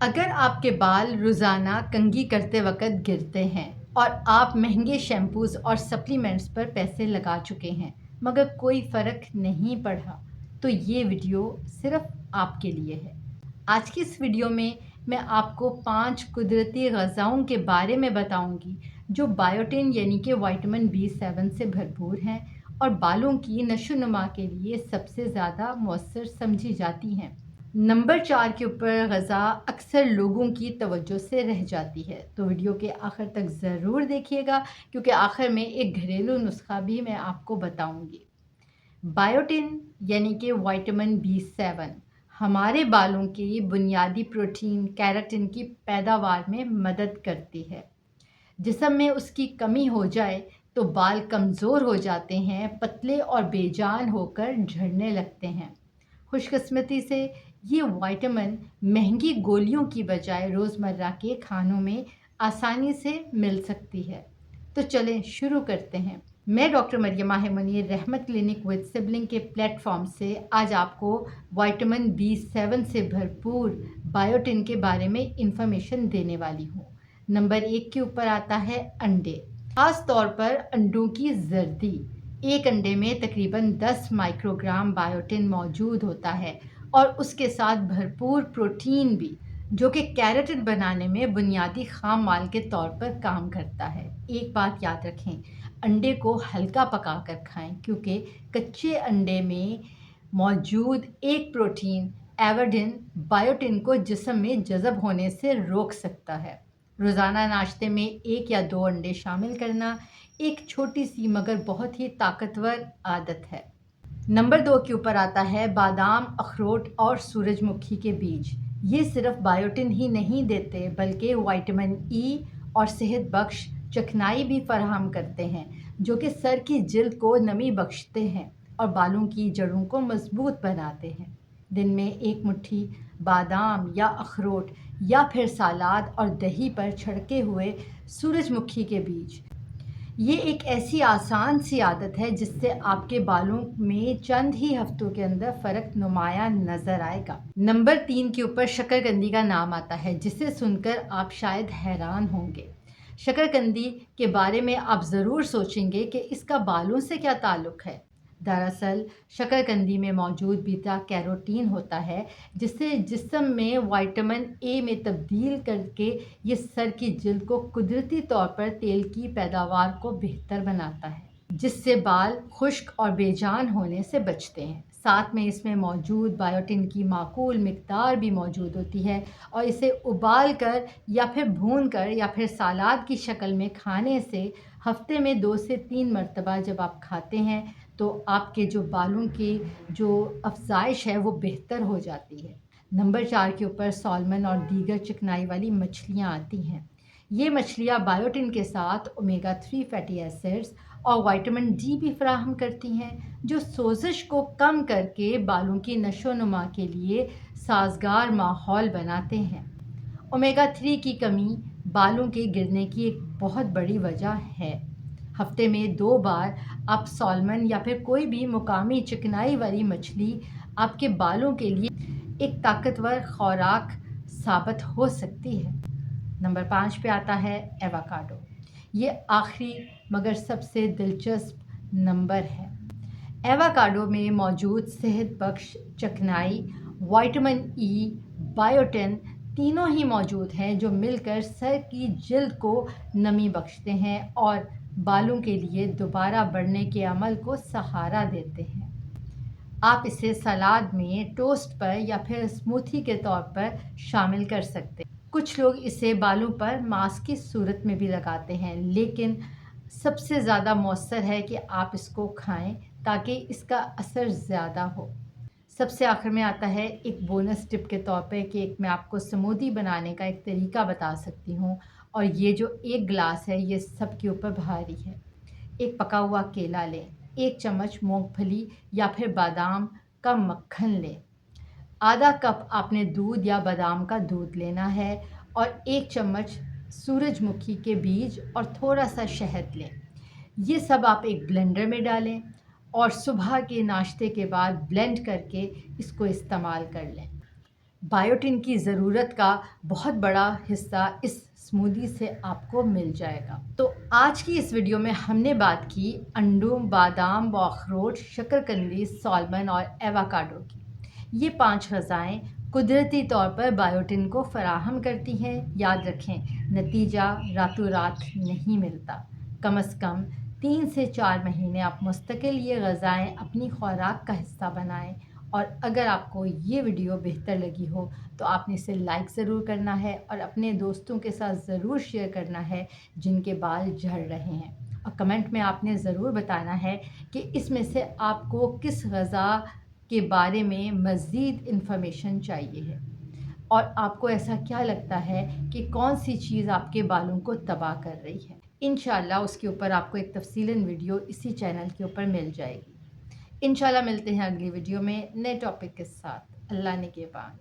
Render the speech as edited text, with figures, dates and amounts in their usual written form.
اگر آپ کے بال روزانہ کنگھی کرتے وقت گرتے ہیں اور آپ مہنگے شیمپوز اور سپلیمنٹس پر پیسے لگا چکے ہیں مگر کوئی فرق نہیں پڑا تو یہ ویڈیو صرف آپ کے لیے ہے۔ آج کی اس ویڈیو میں آپ کو 5 قدرتی غذاؤں کے بارے میں بتاؤں گی جو بائیوٹن یعنی کہ وائٹامن B7 سے بھرپور ہیں اور بالوں کی نشو و نما کے لیے سب سے زیادہ مؤثر سمجھی جاتی ہیں۔ نمبر 4 کے اوپر غذا اکثر لوگوں کی توجہ سے رہ جاتی ہے تو ویڈیو کے آخر تک ضرور دیکھیے گا کیونکہ آخر میں ایک گھریلو نسخہ بھی میں آپ کو بتاؤں گی۔ بائیوٹن یعنی کہ وائٹامن B7 ہمارے بالوں کی بنیادی پروٹین کیراٹن کی پیداوار میں مدد کرتی ہے۔ جسم میں اس کی کمی ہو جائے تو بال کمزور ہو جاتے ہیں، پتلے اور بے جان ہو کر جھڑنے لگتے ہیں۔ خوش قسمتی سے یہ وائٹامن مہنگی گولیوں کی بجائے روزمرہ کے کھانوں میں آسانی سے مل سکتی ہے۔ تو چلیں شروع کرتے ہیں۔ میں ڈاکٹر مریم ماہر منیر رحمت کلینک وتھ سبلنگ کے پلیٹ فارم سے آج آپ کو وائٹامن B7 سے بھرپور بائیوٹن کے بارے میں انفارمیشن دینے والی ہوں۔ نمبر 1 کے اوپر آتا ہے انڈے، خاص طور پر انڈوں کی زردی۔ ایک انڈے میں تقریباً 10 مائکروگرام بائیوٹن موجود ہوتا ہے اور اس کے ساتھ بھرپور پروٹین بھی جو کہ کیراٹن بنانے میں بنیادی خام مال کے طور پر کام کرتا ہے۔ ایک بات یاد رکھیں، انڈے کو ہلکا پکا کر کھائیں کیونکہ کچے انڈے میں موجود ایک پروٹین ایوڈن بائیوٹن کو جسم میں جذب ہونے سے روک سکتا ہے۔ روزانہ ناشتے میں 1 یا 2 انڈے شامل کرنا ایک چھوٹی سی مگر بہت ہی طاقتور عادت ہے۔ نمبر 2 کے اوپر آتا ہے بادام، اخروٹ اور سورج مکھی کے بیج۔ یہ صرف بائیوٹن ہی نہیں دیتے بلکہ وائٹامن ای اور صحت بخش چکنائی بھی فراہم کرتے ہیں جو کہ سر کی جلد کو نمی بخشتے ہیں اور بالوں کی جڑوں کو مضبوط بناتے ہیں۔ دن میں 1 مٹھی بادام یا اخروٹ یا پھر سالاد اور دہی پر چھڑکے ہوئے سورج مکھی کے بیج، یہ ایک ایسی آسان سی عادت ہے جس سے آپ کے بالوں میں چند ہی ہفتوں کے اندر فرق نمایاں نظر آئے گا۔ نمبر 3 کے اوپر شکرقندی کا نام آتا ہے جسے سن کر آپ شاید حیران ہوں گے۔ شکرقندی کے بارے میں آپ ضرور سوچیں گے کہ اس کا بالوں سے کیا تعلق ہے۔ دراصل شکرقندی میں موجود بیٹا کیروٹین ہوتا ہے جسے جسم میں وائٹامن اے میں تبدیل کر کے یہ سر کی جلد کو قدرتی طور پر تیل کی پیداوار کو بہتر بناتا ہے جس سے بال خشک اور بے جان ہونے سے بچتے ہیں۔ ساتھ میں اس میں موجود بائیوٹن کی معقول مقدار بھی موجود ہوتی ہے اور اسے ابال کر یا پھر بھون کر یا پھر سالاد کی شکل میں کھانے سے ہفتے میں 2 سے 3 مرتبہ جب آپ کھاتے ہیں تو آپ کے جو بالوں کی جو افزائش ہے وہ بہتر ہو جاتی ہے۔ نمبر 4 کے اوپر سالمن اور دیگر چکنائی والی مچھلیاں آتی ہیں۔ یہ مچھلیاں بائیوٹن کے ساتھ اومیگا 3 فیٹی ایسڈز اور وائٹامن ڈی بھی فراہم کرتی ہیں جو سوزش کو کم کر کے بالوں کی نشو و نما کے لیے سازگار ماحول بناتے ہیں۔ اومیگا 3 کی کمی بالوں کے گرنے کی ایک بہت بڑی وجہ ہے۔ ہفتے میں 2 بار آپ سالمن یا پھر کوئی بھی مقامی چکنائی والی مچھلی آپ کے بالوں کے لیے ایک طاقتور خوراک ثابت ہو سکتی ہے۔ نمبر 5 پہ آتا ہے ایووکاڈو۔ یہ آخری مگر سب سے دلچسپ نمبر ہے۔ ایووکاڈو میں موجود صحت بخش چکنائی، وائٹامن ای، بائیوٹن تینوں ہی موجود ہیں جو مل کر سر کی جلد کو نمی بخشتے ہیں اور بالوں کے لیے دوبارہ بڑھنے کے عمل کو سہارا دیتے ہیں۔ آپ اسے سلاد میں، ٹوسٹ پر یا پھر اسموتھی کے طور پر شامل کر سکتے ہیں۔ کچھ لوگ اسے بالوں پر ماسک کی صورت میں بھی لگاتے ہیں لیکن سب سے زیادہ مؤثر ہے کہ آپ اس کو کھائیں تاکہ اس کا اثر زیادہ ہو۔ سب سے آخر میں آتا ہے ایک بونس ٹپ کے طور پہ کہ میں آپ کو سموتھی بنانے کا ایک طریقہ بتا سکتی ہوں اور یہ جو 1 گلاس ہے یہ سب کے اوپر بھاری ہے۔ ایک پکا ہوا کیلا لیں، 1 چمچ مونگ پھلی یا پھر بادام کا مکھن لیں، آدھا کپ آپ نے دودھ یا بادام کا دودھ لینا ہے اور 1 چمچ سورج مکھی کے بیج اور تھوڑا سا شہد لیں۔ یہ سب آپ ایک بلینڈر میں ڈالیں اور صبح کے ناشتے کے بعد بلینڈ کر کے اس کو استعمال کر لیں۔ بایوٹن کی ضرورت کا بہت بڑا حصہ اس اسمودی سے آپ کو مل جائے گا۔ تو آج کی اس ویڈیو میں ہم نے بات کی انڈوں، بادام، اخروٹ، شکرقندی، سالمن اور ایووکاڈو کی۔ یہ 5 غذائیں قدرتی طور پر بایوٹن کو فراہم کرتی ہیں۔ یاد رکھیں، نتیجہ راتوں رات نہیں ملتا۔ کم از کم 3 سے 4 مہینے آپ مستقل یہ غذائیں اپنی خوراک کا حصہ بنائیں۔ اور اگر آپ کو یہ ویڈیو بہتر لگی ہو تو آپ نے اسے لائک ضرور کرنا ہے اور اپنے دوستوں کے ساتھ ضرور شیئر کرنا ہے جن کے بال جھڑ رہے ہیں، اور کمنٹ میں آپ نے ضرور بتانا ہے کہ اس میں سے آپ کو کس غذا کے بارے میں مزید انفارمیشن چاہیے ہے، اور آپ کو ایسا کیا لگتا ہے کہ کون سی چیز آپ کے بالوں کو تباہ کر رہی ہے۔ انشاءاللہ اس کے اوپر آپ کو ایک تفصیلاً ویڈیو اسی چینل کے اوپر مل جائے گی۔ انشاءاللہ ملتے ہیں اگلی ویڈیو میں نئے ٹاپک کے ساتھ۔ اللہ نگہبان۔